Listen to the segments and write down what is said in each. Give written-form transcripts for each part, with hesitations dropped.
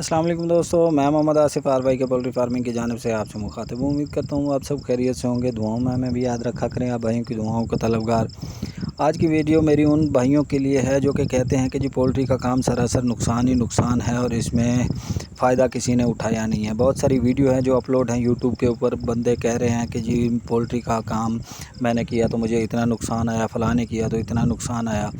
अस्सलाम वालेकुम दोस्तों, मैं मोहम्मद आसिफ आर भाई के पोल्ट्री फार्मिंग की जानिब से आपसे मुखातिब हूँ। उम्मीद करता हूँ आप सब खैरियत से होंगे। दुआओं में हमें भी याद रखा करें, आप भाइयों की दुआओं का तलबगार। आज की वीडियो मेरी उन भाइयों के लिए है जो कि कहते हैं कि जी पोल्ट्री का काम सरासर नुकसान ही नुकसान है और इसमें फ़ायदा किसी ने उठाया नहीं है। बहुत सारी वीडियो हैं जो अपलोड हैं यूट्यूब के ऊपर, बंदे कह रहे हैं कि जी पोल्ट्री का काम मैंने किया तो मुझे इतना नुकसान आया, फ़लाँ ने किया तो इतना नुकसान आया।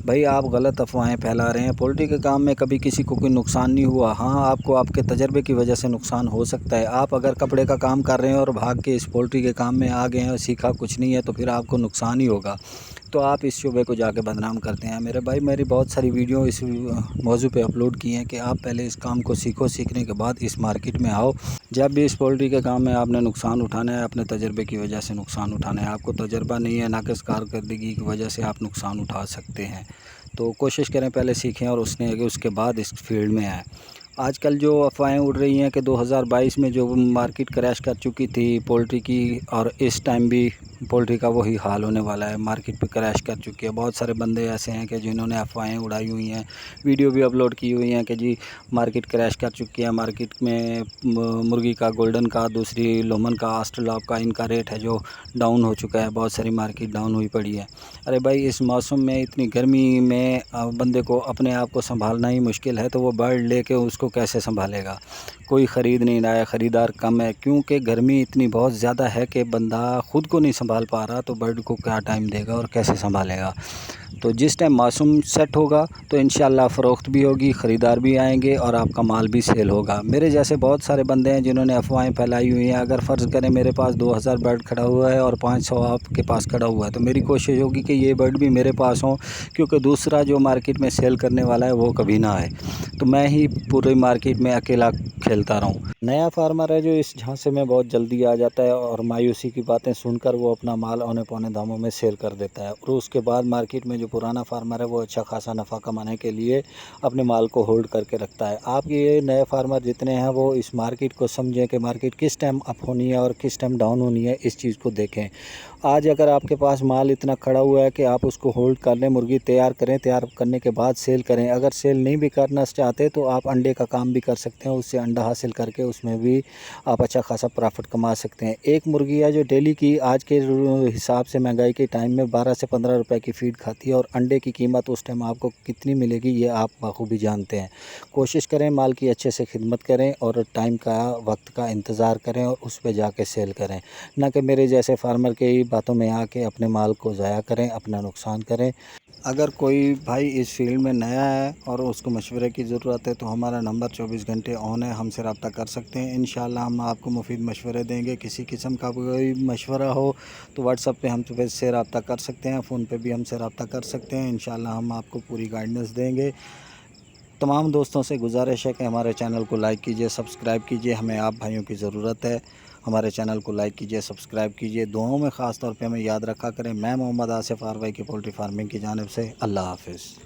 भाई आप गलत अफवाहें फैला रहे हैं। पोल्ट्री के काम में कभी किसी को कोई नुकसान नहीं हुआ। हाँ, आपको आपके तजर्बे की वजह से नुकसान हो सकता है। आप अगर कपड़े का काम कर रहे हैं और भाग के इस पोल्ट्री के काम में आ गए हैं और सीखा कुछ नहीं है तो फिर आपको नुकसान ही होगा। तो आप इस शुबे को जाके बदनाम करते हैं। मेरे भाई, मेरी बहुत सारी वीडियो इस मौजू पे अपलोड की हैं कि आप पहले इस काम को सीखो, सीखने के बाद इस मार्केट में आओ। जब भी इस पोल्ट्री के काम में आपने नुकसान उठाना है, अपने तजर्बे की वजह से नुकसान उठाना है। आपको तजर्बा नहीं है, नाक़िस कारकर्दगी की वजह से आप नुकसान उठा सकते हैं। तो कोशिश करें पहले सीखें और उसके बाद इस फील्ड में आएँ। आजकल जो अफवाहें उड़ रही हैं कि 2022 में जो मार्केट क्रैश कर चुकी थी पोल्ट्री की, और इस टाइम भी पोल्ट्री का वही हाल होने वाला है, मार्केट पे क्रैश कर चुकी है। बहुत सारे बंदे ऐसे हैं कि जिन्होंने अफवाहें उड़ाई हुई हैं, वीडियो भी अपलोड की हुई हैं कि जी मार्केट क्रैश कर चुकी है। मार्केट में मुर्गी का, गोल्डन का, दूसरी लोमन का, ऑस्ट्रेलॉप का, इनका रेट है जो डाउन हो चुका है। बहुत सारी मार्केट डाउन हुई पड़ी है। अरे भाई, इस मौसम में, इतनी गर्मी में बंदे को अपने आप को संभालना ही मुश्किल है तो वो बर्ड लेके उसको कैसे संभालेगा। कोई ख़रीद नहीं रहा है, ख़रीदार कम है, क्योंकि गर्मी इतनी बहुत ज़्यादा है कि बंदा ख़ुद को नहीं संभाल पा रहा तो बर्ड को क्या टाइम देगा और कैसे संभालेगा। तो जिस टाइम मौसम सेट होगा तो इंशाल्लाह फ़रोख्त भी होगी, ख़रीदार भी आएंगे और आपका माल भी सेल होगा। मेरे जैसे बहुत सारे बंदे हैं जिन्होंने अफवाहें फैलाई हुई हैं। अगर फ़र्ज़ करें मेरे पास 2000 बर्ड खड़ा हुआ है और 500 आपके पास खड़ा हुआ है तो मेरी कोशिश होगी कि ये बर्ड भी मेरे पास हों, क्योंकि दूसरा जो मार्केट में सेल करने वाला है वो कभी ना आए, तो मैं ही पूरी मार्केट में अकेला खेलता रहूं। नया फार्मर है जो इस झांसे में बहुत जल्दी आ जाता है और मायूसी की बातें सुनकर वो अपना माल औने पौने दामों में सेल कर देता है, और उसके बाद मार्केट में जो पुराना फार्मर है वो अच्छा खासा नफ़ा कमाने के लिए अपने माल को होल्ड करके रखता है। आप ये नए फार्मर जितने हैं वो इस मार्केट को समझें कि मार्केट किस टाइम अप होनी है और किस टाइम डाउन होनी है, इस चीज़ को देखें। आज अगर आपके पास माल इतना खड़ा हुआ है कि आप उसको होल्ड कर लें, मुर्गी तैयार करें, तैयार करने के बाद सेल करें। अगर सेल नहीं भी करना चाहते तो आप अंडे का काम भी कर सकते हैं, उससे अंडा हासिल करके उसमें भी आप अच्छा खासा प्रॉफिट कमा सकते हैं। एक मुर्गी है जो डेली की आज के हिसाब से महंगाई के टाइम में 12 से 15 रुपए की फ़ीड खाती है, और अंडे की कीमत उस टाइम आपको कितनी मिलेगी ये आप बखूबी जानते हैं। कोशिश करें माल की अच्छे से खिदमत करें और टाइम का, वक्त का इंतज़ार करें और उस पर जाके सेल करें, ना कि मेरे जैसे फार्मर के बातों में आके अपने माल को ज़ाया करें, अपना नुकसान करें। अगर कोई भाई इस फील्ड में नया है और उसको मशवरे की ज़रूरत है तो हमारा नंबर 24 घंटे ऑन है, हमसे रब्ता कर सकते हैं। इंशाल्लाह हम आपको मुफीद मशवरे देंगे। किसी किस्म का कोई मशवरा हो तो व्हाट्सअप पे हमसे रब्ता कर सकते हैं, फ़ोन पे भी हमसे रब्ता कर सकते हैं। इंशाल्लाह हम आपको पूरी गाइडेंस देंगे। तमाम दोस्तों से गुजारिश है कि हमारे चैनल को लाइक कीजिए, सब्सक्राइब कीजिए। हमें आप भाइयों की ज़रूरत है। हमारे चैनल को लाइक कीजिए, सब्सक्राइब कीजिए। दुआओं में ख़ास तौर पे हमें याद रखा करें। मैं मोहम्मद आसिफ आर वाई की पोल्ट्री फार्मिंग की जानिब से अल्लाह हाफ़िज़।